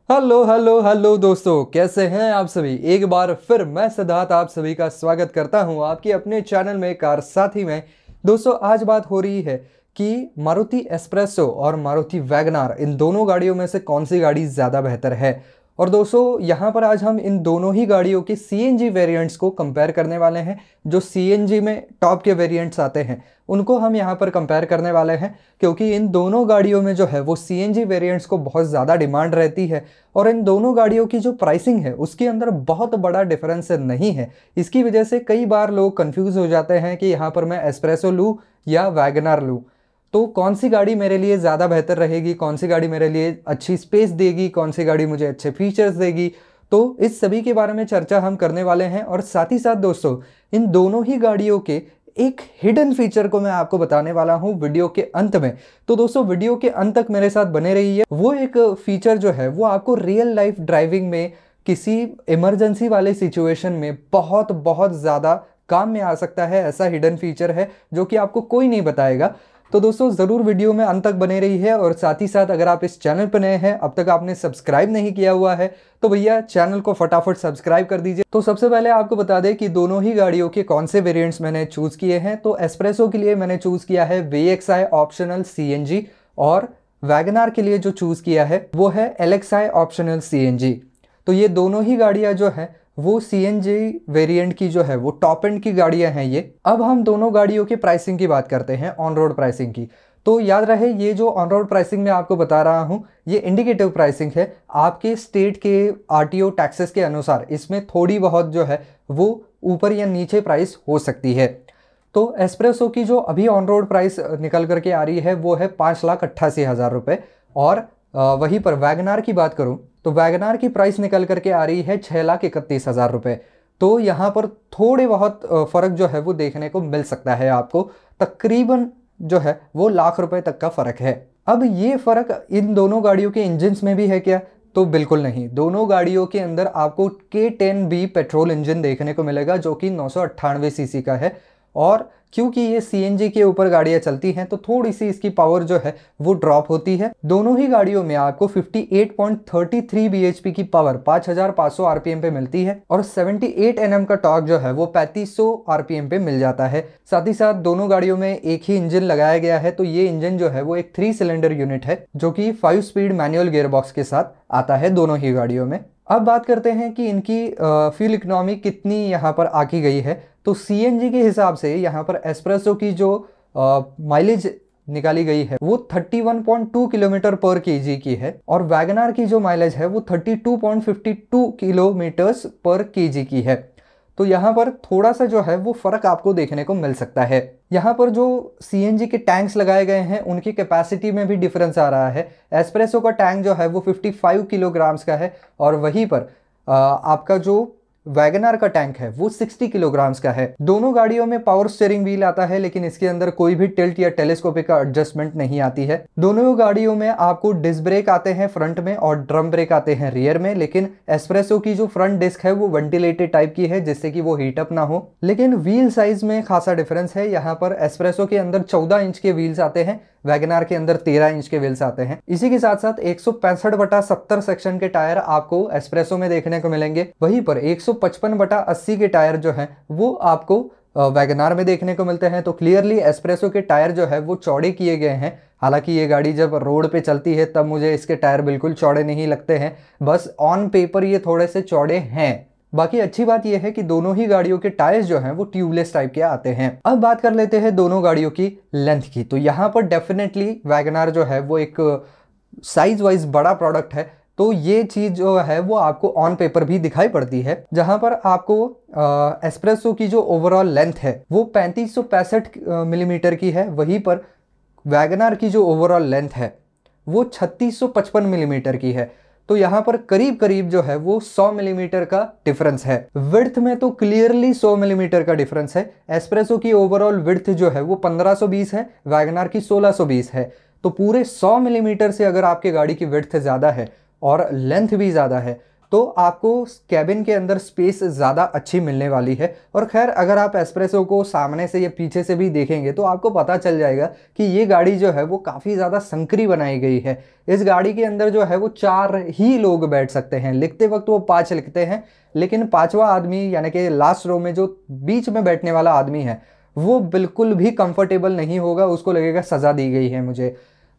Hello hello hello दोस्तों, कैसे हैं आप सभी। एक बार फिर मैं सिद्धार्थ आप सभी का स्वागत करता हूं आपके अपने चैनल में कार साथी में। दोस्तों, आज बात हो रही है कि मारुति एस्प्रेसो और मारुति वैगनार, इन दोनों गाड़ियों में से कौन सी गाड़ी ज़्यादा बेहतर है। और दोस्तों, यहाँ पर आज हम इन दोनों ही गाड़ियों के सीएनजी वेरिएंट्स को कंपेयर करने वाले हैं। जो सीएनजी में टॉप के वेरिएंट्स आते हैं उनको हम यहाँ पर कंपेयर करने वाले हैं, क्योंकि इन दोनों गाड़ियों में जो है वो सीएनजी वेरिएंट्स को बहुत ज़्यादा डिमांड रहती है। और इन दोनों गाड़ियों की जो प्राइसिंग है उसके अंदर बहुत बड़ा डिफरेंस नहीं है। इसकी वजह से कई बार लोग कंफ्यूज हो जाते हैं कि यहाँ पर मैं एस्प्रेसो लूँ या वैगनार लूँ, तो कौन सी गाड़ी मेरे लिए ज़्यादा बेहतर रहेगी, कौन सी गाड़ी मेरे लिए अच्छी स्पेस देगी, कौन सी गाड़ी मुझे अच्छे फीचर्स देगी। तो इस सभी के बारे में चर्चा हम करने वाले हैं। और साथ ही साथ दोस्तों, इन दोनों ही गाड़ियों के एक हिडन फीचर को मैं आपको बताने वाला हूं वीडियो के अंत में। तो दोस्तों, वीडियो के अंत तक मेरे साथ बने रहिए। वो एक फीचर जो है वो आपको रियल लाइफ ड्राइविंग में किसी इमरजेंसी वाले सिचुएशन में बहुत बहुत ज़्यादा काम में आ सकता है। ऐसा हिडन फीचर है जो कि आपको कोई नहीं बताएगा। तो दोस्तों, ज़रूर वीडियो में अंत तक बने रही है। और साथ ही साथ अगर आप इस चैनल पर नए हैं, अब तक आपने सब्सक्राइब नहीं किया हुआ है, तो भैया चैनल को फटाफट सब्सक्राइब कर दीजिए। तो सबसे पहले आपको बता दें कि दोनों ही गाड़ियों के कौन से वेरिएंट्स मैंने चूज़ किए हैं। तो एस्प्रेसो के लिए मैंने चूज़ किया है VXI ऑप्शनल CNG, और वैगनार के लिए जो चूज़ किया है वो है LXI ऑप्शनल CNG। तो ये दोनों ही गाड़ियाँ जो हैं वो CNG वेरिएंट की जो है वो टॉप एंड की गाड़ियां हैं ये। अब हम दोनों गाड़ियों की प्राइसिंग की बात करते हैं, ऑन रोड प्राइसिंग की। तो याद रहे, ये जो ऑन रोड प्राइसिंग मैं आपको बता रहा हूँ ये इंडिकेटिव प्राइसिंग है। आपके स्टेट के RTO टैक्सेस के अनुसार इसमें थोड़ी बहुत जो है वो ऊपर या नीचे प्राइस हो सकती है। तो एस्प्रेसो की जो अभी ऑन रोड प्राइस निकल करके आ रही है वो है 5,88,000 रुपये। और वहीं पर वैगनार की बात करूं तो वैगनार की प्राइस निकल करके आ रही है 6,31,000 रुपये। तो यहाँ पर थोड़े बहुत फ़र्क जो है वो देखने को मिल सकता है आपको। तकरीबन जो है वो लाख रुपए तक का फ़र्क है। अब ये फ़र्क इन दोनों गाड़ियों के इंजन्स में भी है क्या? तो बिल्कुल नहीं। दोनों गाड़ियों के अंदर आपको K10B पेट्रोल इंजन देखने को मिलेगा जो कि 998 सीसी का है। और क्योंकि ये CNG के ऊपर गाड़ियां चलती हैं तो थोड़ी सी इसकी पावर जो है वो ड्रॉप होती है। दोनों ही गाड़ियों में आपको 58.33 bhp की पावर 5,500 RPM पे मिलती है, और 78 Nm का टॉर्क जो है वो 3,500 RPM पे मिल जाता है। साथ ही साथ दोनों गाड़ियों में एक ही इंजन लगाया गया है। तो ये इंजन जो है वो एक 3 सिलेंडर यूनिट है जो कि 5 स्पीड मैनुअल गियरबॉक्स के साथ आता है दोनों ही गाड़ियों में। अब बात करते हैं कि इनकी फ्यूल इकोनॉमी कितनी यहाँ पर आकी गई है। तो CNG के हिसाब से यहाँ पर एस्प्रेसो की जो माइलेज निकाली गई है वो 31.2 किलोमीटर पर केजी की है, और वैगनार की जो माइलेज है वो 32.52 किलोमीटर्स पर केजी की है। तो यहाँ पर थोड़ा सा जो है वो फ़र्क आपको देखने को मिल सकता है। यहाँ पर जो CNG के टैंक्स लगाए गए हैं उनकी कैपेसिटी में भी डिफरेंस आ रहा है। एस्प्रेसो का टैंक जो है वो 55 किलोग्राम्स का है, और वहीं पर आपका जो वैगनार का टैंक है वो 60 किलोग्राम्स का है। दोनों गाड़ियों में पावर स्टीयरिंग व्हील आता है, लेकिन इसके अंदर कोई भी टिल्ट या टेलीस्कोपिक का एडजस्टमेंट नहीं आती है। दोनों गाड़ियों में आपको डिस्क ब्रेक आते हैं फ्रंट में और ड्रम ब्रेक आते हैं रियर में, लेकिन एस्प्रेसो की जो फ्रंट डिस्क है वो वेंटिलेटेड टाइप की है जिससे कि वो हीट अप ना हो। लेकिन व्हील साइज में खासा डिफरेंस है। यहाँ पर एस्प्रेसो के अंदर 14 इंच के व्हील्स आते हैं, वैगनार के अंदर 13 इंच के व्हील्स आते हैं। इसी के साथ साथ 165/70 सेक्शन के टायर आपको एस्प्रेसो में देखने को मिलेंगे। वहीं पर 155/80 के टायर जो हैं वो आपको वैगनार में देखने को मिलते हैं। तो क्लियरली एस्प्रेसो के टायर जो है वो चौड़े किए गए हैं। हालांकि ये गाड़ी जब रोड पे चलती है तब मुझे इसके टायर बिल्कुल चौड़े नहीं लगते हैं, बस ऑन पेपर ये थोड़े से चौड़े हैं। बाकी अच्छी बात यह है कि दोनों ही गाड़ियों के टायर्स जो हैं वो ट्यूबलेस टाइप के आते हैं। अब बात कर लेते हैं दोनों गाड़ियों की लेंथ की। तो यहाँ पर डेफिनेटली वैगनार जो है वो एक साइज वाइज बड़ा प्रोडक्ट है। तो ये चीज़ जो है वो आपको ऑन पेपर भी दिखाई पड़ती है, जहाँ पर आपको एस्प्रेसो की जो ओवरऑल लेंथ है वो 3565 मिलीमीटर की है। वहीं पर वैगनार की जो ओवरऑल लेंथ है वो 3655 मिलीमीटर की है। तो यहाँ पर करीब करीब जो है वो 100 मिलीमीटर का डिफरेंस है। विड्थ में तो क्लियरली 100 मिलीमीटर का डिफरेंस है। एस्प्रेसो की ओवरऑल विड्थ जो है वो 1520 है, वैगनार की 1620 है। तो पूरे 100 मिलीमीटर से अगर आपके गाड़ी की विड्थ ज़्यादा है और लेंथ भी ज़्यादा है तो आपको कैबिन के अंदर स्पेस ज़्यादा अच्छी मिलने वाली है। और खैर अगर आप एस्प्रेसो को सामने से या पीछे से भी देखेंगे तो आपको पता चल जाएगा कि ये गाड़ी जो है वो काफ़ी ज़्यादा संकरी बनाई गई है। इस गाड़ी के अंदर जो है वो 4 ही लोग बैठ सकते हैं। लिखते वक्त वो 5 लिखते हैं, लेकिन 5वां आदमी यानी कि लास्ट रो में जो बीच में बैठने वाला आदमी है वो बिल्कुल भी कंफर्टेबल नहीं होगा, उसको लगेगा सज़ा दी गई है मुझे।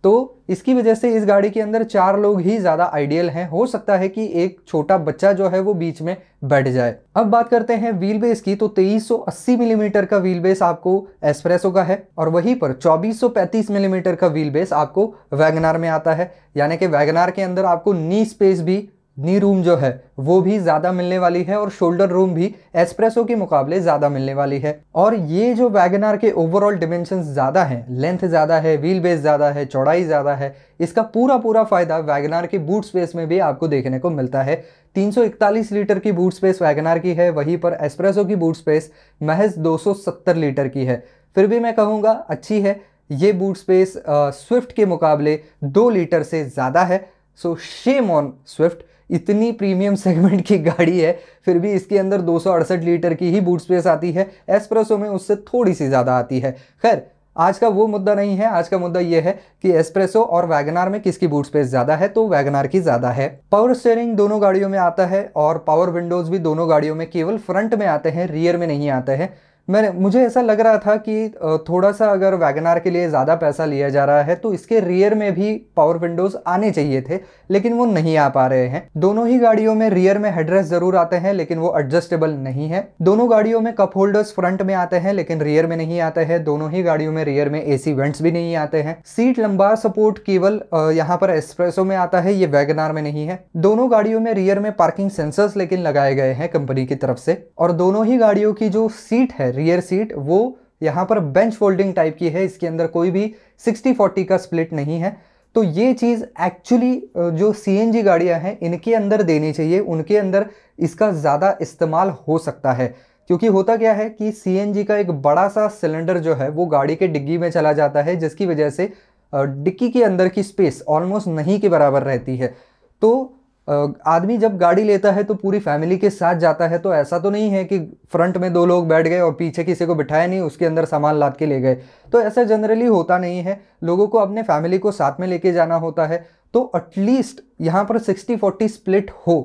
तो इसकी वजह से इस गाड़ी के अंदर 4 लोग ही ज़्यादा आइडियल हैं। हो सकता है कि एक छोटा बच्चा जो है वो बीच में बैठ जाए। अब बात करते हैं व्हील बेस की, तो 2380 मिलीमीटर का व्हील बेस आपको एस्प्रेसो का है और वहीं पर 2435 मिलीमीटर का व्हील बेस आपको वैगनार में आता है। यानी कि वैगनार के अंदर आपको नी स्पेस भी, नी रूम जो है वो भी ज़्यादा मिलने वाली है और शोल्डर रूम भी एस्प्रेसो के मुकाबले ज़्यादा मिलने वाली है। और ये जो वैगनार के ओवरऑल डिमेंशन ज़्यादा हैं, लेंथ ज़्यादा है, व्हील बेस ज़्यादा है, चौड़ाई ज़्यादा है, इसका पूरा फ़ायदा वैगनार के बूट स्पेस में भी आपको देखने को मिलता है। 341 लीटर की बूट स्पेस वैगनार की है, वहीं पर एस्प्रेसो की बूट स्पेस महज 270 लीटर की है। फिर भी मैं कहूँगा अच्छी है। ये बूट स्पेस स्विफ्ट के मुकाबले 2 लीटर से ज़्यादा है। सो शेम ऑन स्विफ्ट, इतनी प्रीमियम सेगमेंट की गाड़ी है फिर भी इसके अंदर 268 लीटर की ही बूट स्पेस आती है। एस्प्रेसो में उससे थोड़ी सी ज़्यादा आती है। खैर आज का वो मुद्दा नहीं है, आज का मुद्दा ये है कि एस्प्रेसो और वैगनार में किसकी बूट स्पेस ज़्यादा है, तो वैगनार की ज़्यादा है। पावर स्टीयरिंग दोनों गाड़ियों में आता है और पावर विंडोज़ भी दोनों गाड़ियों में केवल फ्रंट में आते हैं, रियर में नहीं आते हैं। मुझे ऐसा लग रहा था कि थोड़ा सा अगर वैगनार के लिए ज़्यादा पैसा लिया जा रहा है तो इसके रियर में भी पावर विंडोज़ आने चाहिए थे, लेकिन वो नहीं आ पा रहे हैं। दोनों ही गाड़ियों में रियर में हेडरेस्ट ज़रूर आते हैं लेकिन वो एडजस्टेबल नहीं है। दोनों गाड़ियों में कप होल्डर्स फ्रंट में आते हैं लेकिन रियर में नहीं आते हैं। दोनों ही गाड़ियों में रियर में AC वेंट्स भी नहीं आते हैं। सीट लंबार सपोर्ट केवल यहाँ पर एस्प्रेसो में आता है, ये वैगनार में नहीं है। दोनों गाड़ियों में रियर में पार्किंग सेंसर्स लेकिन लगाए गए हैं कंपनी की तरफ से। और दोनों ही गाड़ियों की जो सीट है, रियर सीट, वो यहाँ पर बेंच फोल्डिंग टाइप की है। इसके अंदर कोई भी 60-40 का स्प्लिट नहीं है। तो ये चीज़ एक्चुअली जो CNG गाड़ियाँ हैं इनके अंदर देनी चाहिए, उनके अंदर इसका ज़्यादा इस्तेमाल हो सकता है। क्योंकि होता क्या है कि CNG का एक बड़ा सा सिलेंडर जो है वो गाड़ी के डिग्गी में चला जाता है, जिसकी वजह से डिक्की के अंदर की स्पेस ऑलमोस्ट नहीं के बराबर रहती है। तो आदमी जब गाड़ी लेता है तो पूरी फैमिली के साथ जाता है, तो ऐसा तो नहीं है कि फ्रंट में 2 लोग बैठ गए और पीछे किसी को बिठाया नहीं, उसके अंदर सामान लाद के ले गए। तो ऐसा जनरली होता नहीं है, लोगों को अपने फैमिली को साथ में लेके जाना होता है। तो एटलीस्ट यहाँ पर 60-40 स्प्लिट हो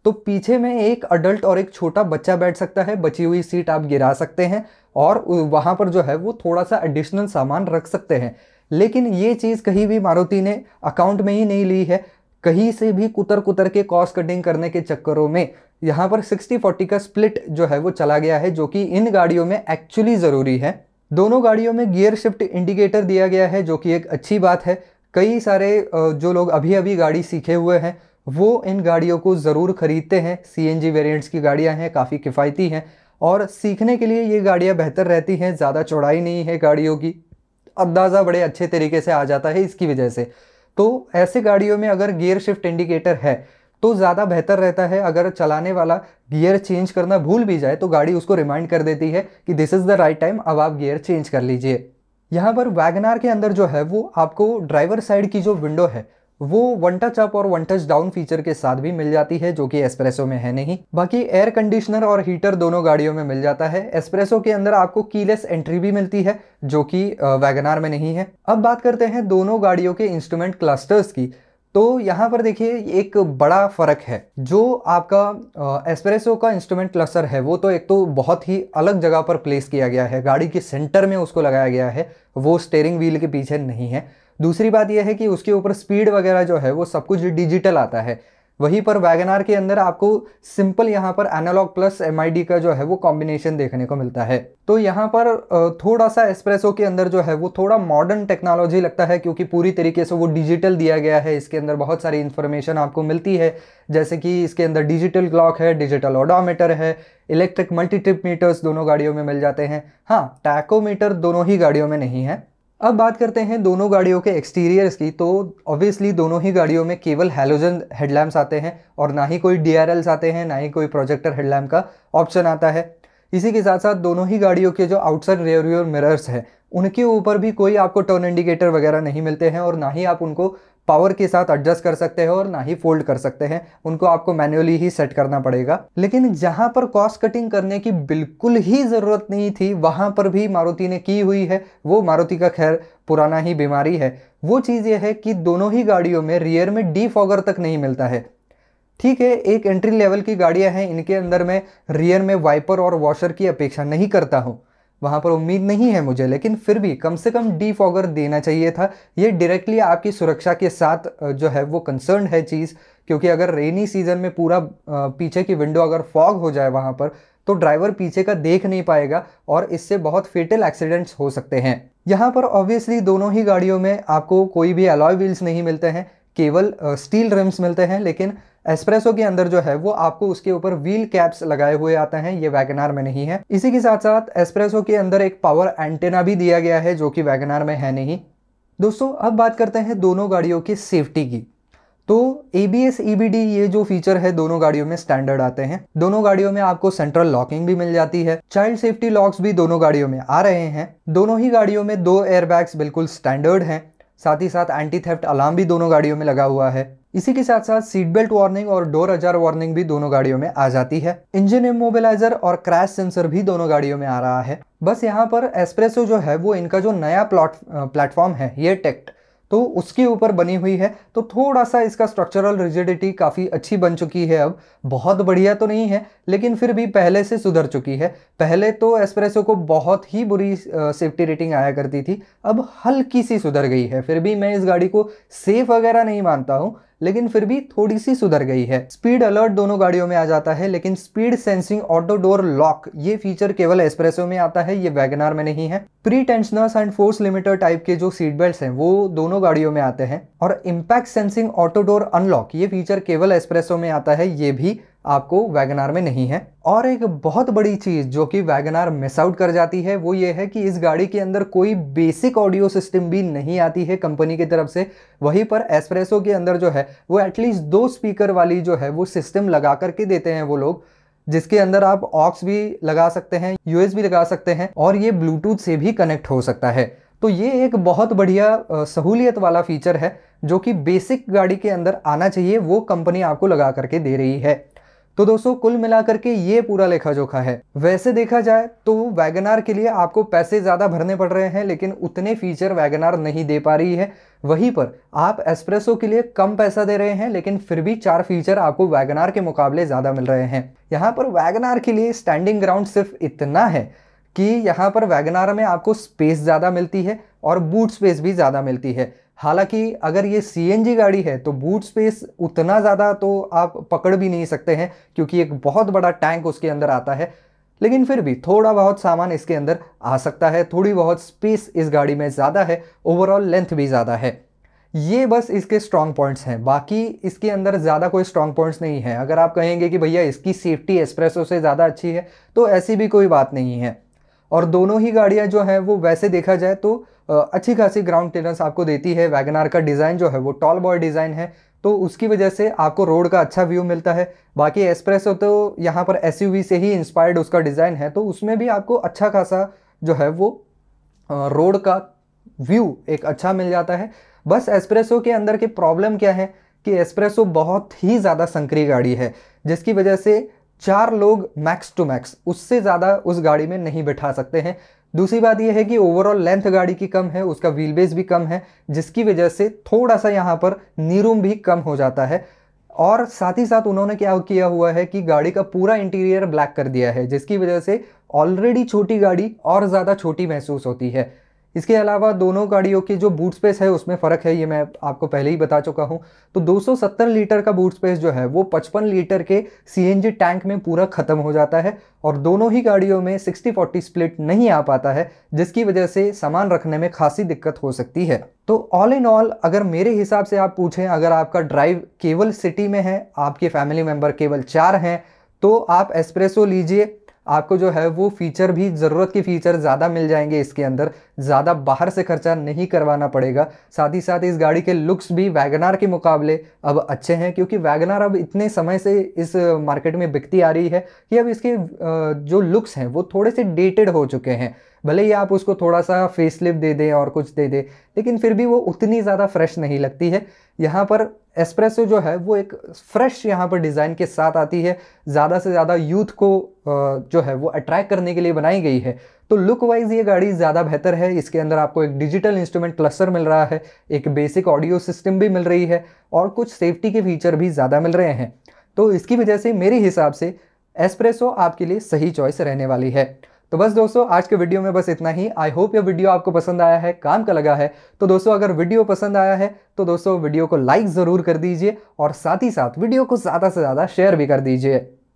तो पीछे में एक अडल्ट और एक छोटा बच्चा बैठ सकता है। बची हुई सीट आप गिरा सकते हैं और वहाँ पर जो है वो थोड़ा सा एडिशनल सामान रख सकते हैं। लेकिन ये चीज़ कहीं भी मारुति ने अकाउंट में ही नहीं ली है। कहीं से भी कुतर के कॉस्ट कटिंग करने के चक्करों में यहाँ पर 60-40 का स्प्लिट जो है वो चला गया है, जो कि इन गाड़ियों में एक्चुअली ज़रूरी है। दोनों गाड़ियों में गियर शिफ्ट इंडिकेटर दिया गया है, जो कि एक अच्छी बात है। कई सारे जो लोग अभी गाड़ी सीखे हुए हैं वो इन गाड़ियों को ज़रूर ख़रीदते हैं। CNG वेरिएंट्स की गाड़ियाँ हैं, काफ़ी किफ़ायती हैं और सीखने के लिए ये गाड़ियाँ बेहतर रहती हैं। ज़्यादा चौड़ाई नहीं है गाड़ियों की, अंदाज़ा बड़े अच्छे तरीके से आ जाता है इसकी वजह से। तो ऐसे गाड़ियों में अगर गियर शिफ्ट इंडिकेटर है तो ज़्यादा बेहतर रहता है। अगर चलाने वाला गियर चेंज करना भूल भी जाए तो गाड़ी उसको रिमाइंड कर देती है कि this is the right time, अब आप गियर चेंज कर लीजिए। यहाँ पर वैगनार के अंदर जो है वो आपको ड्राइवर साइड की जो विंडो है वो 1 टच अप और 1 टच डाउन फीचर के साथ भी मिल जाती है, जो कि एस्प्रेसो में है नहीं। बाकी एयर कंडीशनर और हीटर दोनों गाड़ियों में मिल जाता है। एस्प्रेसो के अंदर आपको कीलेस एंट्री भी मिलती है, जो कि वैगनार में नहीं है। अब बात करते हैं दोनों गाड़ियों के इंस्ट्रूमेंट क्लस्टर्स की। तो यहाँ पर देखिए एक बड़ा फ़र्क है। जो आपका एस्प्रेसो का इंस्ट्रूमेंट क्लस्टर है वो तो एक तो बहुत ही अलग जगह पर प्लेस किया गया है, गाड़ी के सेंटर में उसको लगाया गया है, वो स्टीयरिंग व्हील के पीछे नहीं है। दूसरी बात यह है कि उसके ऊपर स्पीड वगैरह जो है वो सब कुछ डिजिटल आता है। वहीं पर वैगनार के अंदर आपको सिंपल यहाँ पर एनालॉग प्लस MID का जो है वो कॉम्बिनेशन देखने को मिलता है। तो यहाँ पर थोड़ा सा एस्प्रेसो के अंदर जो है वो थोड़ा मॉडर्न टेक्नोलॉजी लगता है, क्योंकि पूरी तरीके से वो डिजिटल दिया गया है। इसके अंदर बहुत सारी इन्फॉर्मेशन आपको मिलती है, जैसे कि इसके अंदर डिजिटल क्लॉक है, डिजिटल ओडोमीटर है, इलेक्ट्रिक मल्टी ट्रिप मीटर्स दोनों गाड़ियों में मिल जाते हैं। हाँ, टैकोमीटर दोनों ही गाड़ियों में नहीं है। अब बात करते हैं दोनों गाड़ियों के एक्सटीरियर्स की। तो ऑब्वियसली दोनों ही गाड़ियों में केवल हैलोजन हेडलैम्प्स आते हैं और ना ही कोई DRLs आते हैं, ना ही कोई प्रोजेक्टर हेडलैम्प का ऑप्शन आता है। इसी के साथ साथ दोनों ही गाड़ियों के जो आउटसाइड रियर मिरर्स हैं उनके ऊपर भी कोई आपको टर्न इंडिकेटर वगैरह नहीं मिलते हैं और ना ही आप उनको पावर के साथ एडजस्ट कर सकते हैं और ना ही फोल्ड कर सकते हैं, उनको आपको मैन्युअली ही सेट करना पड़ेगा। लेकिन जहां पर कॉस्ट कटिंग करने की बिल्कुल ही ज़रूरत नहीं थी वहां पर भी मारुति ने की हुई है। वो मारुति का खैर पुराना ही बीमारी है। वो चीज़ ये है कि दोनों ही गाड़ियों में रियर में डीफॉगर तक नहीं मिलता है। ठीक है, एक एंट्री लेवल की गाड़ियां हैं, इनके अंदर मैं रियर में वाइपर और वॉशर की अपेक्षा नहीं करता हूं, वहां पर उम्मीद नहीं है मुझे, लेकिन फिर भी कम से कम डीफॉगर देना चाहिए था। ये डायरेक्टली आपकी सुरक्षा के साथ जो है वो कंसर्न है चीज़, क्योंकि अगर रेनी सीजन में पूरा पीछे की विंडो अगर फॉग हो जाए वहां पर, तो ड्राइवर पीछे का देख नहीं पाएगा और इससे बहुत फेटल एक्सीडेंट्स हो सकते हैं। यहाँ पर ऑब्वियसली दोनों ही गाड़ियों में आपको कोई भी अलॉय व्हील्स नहीं मिलते हैं, केवल स्टील रिम्स मिलते हैं। लेकिन एस्प्रेसो के अंदर जो है वो आपको उसके ऊपर व्हील कैप्स लगाए हुए आते हैं, ये वैगनार में नहीं है। इसी के साथ साथ एस्प्रेसो के अंदर एक पावर एंटेना भी दिया गया है जो कि वैगनार में है नहीं। दोस्तों अब बात करते हैं दोनों गाड़ियों की सेफ्टी की। तो ABS EBD ये जो फीचर है दोनों गाड़ियों में स्टैंडर्ड आते हैं। दोनों गाड़ियों में आपको सेंट्रल लॉकिंग भी मिल जाती है। चाइल्ड सेफ्टी लॉक्स भी दोनों गाड़ियों में आ रहे हैं। दोनों ही गाड़ियों में 2 एयरबैग्स बिल्कुल स्टैंडर्ड हैं। साथ ही साथ एंटी थेफ्ट अलार्म भी दोनों गाड़ियों में लगा हुआ है। इसी के साथ साथ सीट बेल्ट वार्निंग और डोर अजार वार्निंग भी दोनों गाड़ियों में आ जाती है। इंजन इमोबिलाइजर और क्रैश सेंसर भी दोनों गाड़ियों में आ रहा है। बस यहाँ पर एस्प्रेसो जो है वो इनका जो नया प्लेटफॉर्म है ये टेक्ट, तो उसके ऊपर बनी हुई है, तो थोड़ा सा इसका स्ट्रक्चरल रिजिडिटी काफ़ी अच्छी बन चुकी है। अब बहुत बढ़िया तो नहीं है लेकिन फिर भी पहले से सुधर चुकी है। पहले तो एस्प्रेसो को बहुत ही बुरी सेफ्टी रेटिंग आया करती थी, अब हल्की सी सुधर गई है। फिर भी मैं इस गाड़ी को सेफ वगैरह नहीं मानता हूँ, लेकिन फिर भी थोड़ी सी सुधर गई है। स्पीड अलर्ट दोनों गाड़ियों में आ जाता है, लेकिन speed sensing auto door lock ये फीचर केवल एस्प्रेसो में आता है, ये वैगनार में नहीं है। Pre tensioners and force limiter type के जो सीट बेल्ट्स हैं वो दोनों गाड़ियों में आते हैं। और impact sensing auto door unlock ये फीचर केवल एस्प्रेसो में आता है, ये भी आपको वैगनार में नहीं है। और एक बहुत बड़ी चीज जो कि वैगनार मिस आउट कर जाती है वो ये है कि इस गाड़ी के अंदर कोई बेसिक ऑडियो सिस्टम भी नहीं आती है कंपनी की तरफ से। वहीं पर एस्प्रेसो के अंदर जो है वो एटलीस्ट 2 स्पीकर वाली जो है वो सिस्टम लगा करके देते हैं वो लोग, जिसके अंदर आप ऑक्स भी लगा सकते हैं, USB लगा सकते हैं और ये ब्लूटूथ से भी कनेक्ट हो सकता है। तो ये एक बहुत बढ़िया सहूलियत वाला फीचर है जो कि बेसिक गाड़ी के अंदर आना चाहिए, वो कंपनी आपको लगा करके दे रही है। तो दोस्तों कुल मिलाकर के ये पूरा लेखा जोखा है। वैसे देखा जाए तो वैगनार के लिए आपको पैसे ज़्यादा भरने पड़ रहे हैं, लेकिन उतने फीचर वैगनार नहीं दे पा रही है। वहीं पर आप एस्प्रेसो के लिए कम पैसा दे रहे हैं, लेकिन फिर भी 4 फीचर आपको वैगनार के मुकाबले ज़्यादा मिल रहे हैं। यहाँ पर वैगनार के लिए स्टैंडिंग ग्राउंड सिर्फ इतना है कि यहाँ पर वैगनार में आपको स्पेस ज़्यादा मिलती है और बूट स्पेस भी ज़्यादा मिलती है। हालांकि अगर ये CNG गाड़ी है तो बूट स्पेस उतना ज़्यादा तो आप पकड़ भी नहीं सकते हैं, क्योंकि एक बहुत बड़ा टैंक उसके अंदर आता है। लेकिन फिर भी थोड़ा बहुत सामान इसके अंदर आ सकता है, थोड़ी बहुत स्पेस इस गाड़ी में ज़्यादा है, ओवरऑल लेंथ भी ज़्यादा है। ये बस इसके स्ट्रॉन्ग पॉइंट्स हैं, बाकी इसके अंदर ज़्यादा कोई स्ट्रॉन्ग पॉइंट्स नहीं है। अगर आप कहेंगे कि भैया इसकी सेफ्टी एस्प्रेसो से ज़्यादा अच्छी है, तो ऐसी भी कोई बात नहीं है। और दोनों ही गाड़ियां जो हैं वो वैसे देखा जाए तो अच्छी खासी ग्राउंड क्लियरेंस आपको देती है। वैगनार का डिज़ाइन जो है वो टॉल बॉय डिज़ाइन है, तो उसकी वजह से आपको रोड का अच्छा व्यू मिलता है। बाकी एस्प्रेसो तो यहाँ पर SUV से ही इंस्पायर्ड उसका डिज़ाइन है, तो उसमें भी आपको अच्छा खासा जो है वो रोड का व्यू एक अच्छा मिल जाता है। बस एस्प्रेसो के अंदर की प्रॉब्लम क्या है कि एस्प्रेसो बहुत ही ज़्यादा संकरी गाड़ी है, जिसकी वजह से 4 लोग मैक्स टू मैक्स, उससे ज़्यादा उस गाड़ी में नहीं बैठा सकते हैं। दूसरी बात यह है कि ओवरऑल लेंथ गाड़ी की कम है, उसका व्हील बेस भी कम है, जिसकी वजह से थोड़ा सा यहाँ पर नी रूम भी कम हो जाता है। और साथ ही साथ उन्होंने क्या किया हुआ है कि गाड़ी का पूरा इंटीरियर ब्लैक कर दिया है, जिसकी वजह से ऑलरेडी छोटी गाड़ी और ज़्यादा छोटी महसूस होती है। इसके अलावा दोनों गाड़ियों की जो बूट स्पेस है उसमें फ़र्क है, ये मैं आपको पहले ही बता चुका हूँ। तो 270 लीटर का बूट स्पेस जो है वो 55 लीटर के CNG टैंक में पूरा ख़त्म हो जाता है, और दोनों ही गाड़ियों में 60-40 स्प्लिट नहीं आ पाता है, जिसकी वजह से सामान रखने में खासी दिक्कत हो सकती है। तो ऑल इन ऑल अगर मेरे हिसाब से आप पूछें, अगर आपका ड्राइव केवल सिटी में है, आपके फैमिली मेम्बर केवल 4 हैं, तो आप एस्प्रेसो लीजिए। आपको जो है वो फीचर भी, ज़रूरत के फीचर ज़्यादा मिल जाएंगे इसके अंदर, ज़्यादा बाहर से खर्चा नहीं करवाना पड़ेगा। साथ ही साथ इस गाड़ी के लुक्स भी वैगनार के मुकाबले अब अच्छे हैं, क्योंकि वैगनार अब इतने समय से इस मार्केट में बिकती आ रही है कि अब इसके जो लुक्स हैं वो थोड़े से डेटेड हो चुके हैं। भले ही आप उसको थोड़ा सा फेसलिफ्ट दे दें और कुछ दे दें, लेकिन फिर भी वो उतनी ज़्यादा फ्रेश नहीं लगती है। यहाँ पर एस्प्रेसो जो है वो एक फ्रेश यहाँ पर डिज़ाइन के साथ आती है, ज़्यादा से ज़्यादा यूथ को जो है वो अट्रैक्ट करने के लिए बनाई गई है। तो लुक वाइज ये गाड़ी ज़्यादा बेहतर है। इसके अंदर आपको एक डिजिटल इंस्ट्रूमेंट क्लस्टर मिल रहा है, एक बेसिक ऑडियो सिस्टम भी मिल रही है और कुछ सेफ्टी के फीचर भी ज़्यादा मिल रहे हैं। तो इसकी वजह से मेरे हिसाब से एस्प्रेसो आपके लिए सही चॉइस रहने वाली है। तो बस दोस्तों, आज के वीडियो में बस इतना ही। आई होप ये वीडियो आपको पसंद आया है, काम का लगा है। तो दोस्तों, अगर वीडियो पसंद आया है तो दोस्तों वीडियो को लाइक ज़रूर कर दीजिए और साथ ही साथ वीडियो को ज़्यादा से ज़्यादा शेयर भी कर दीजिए।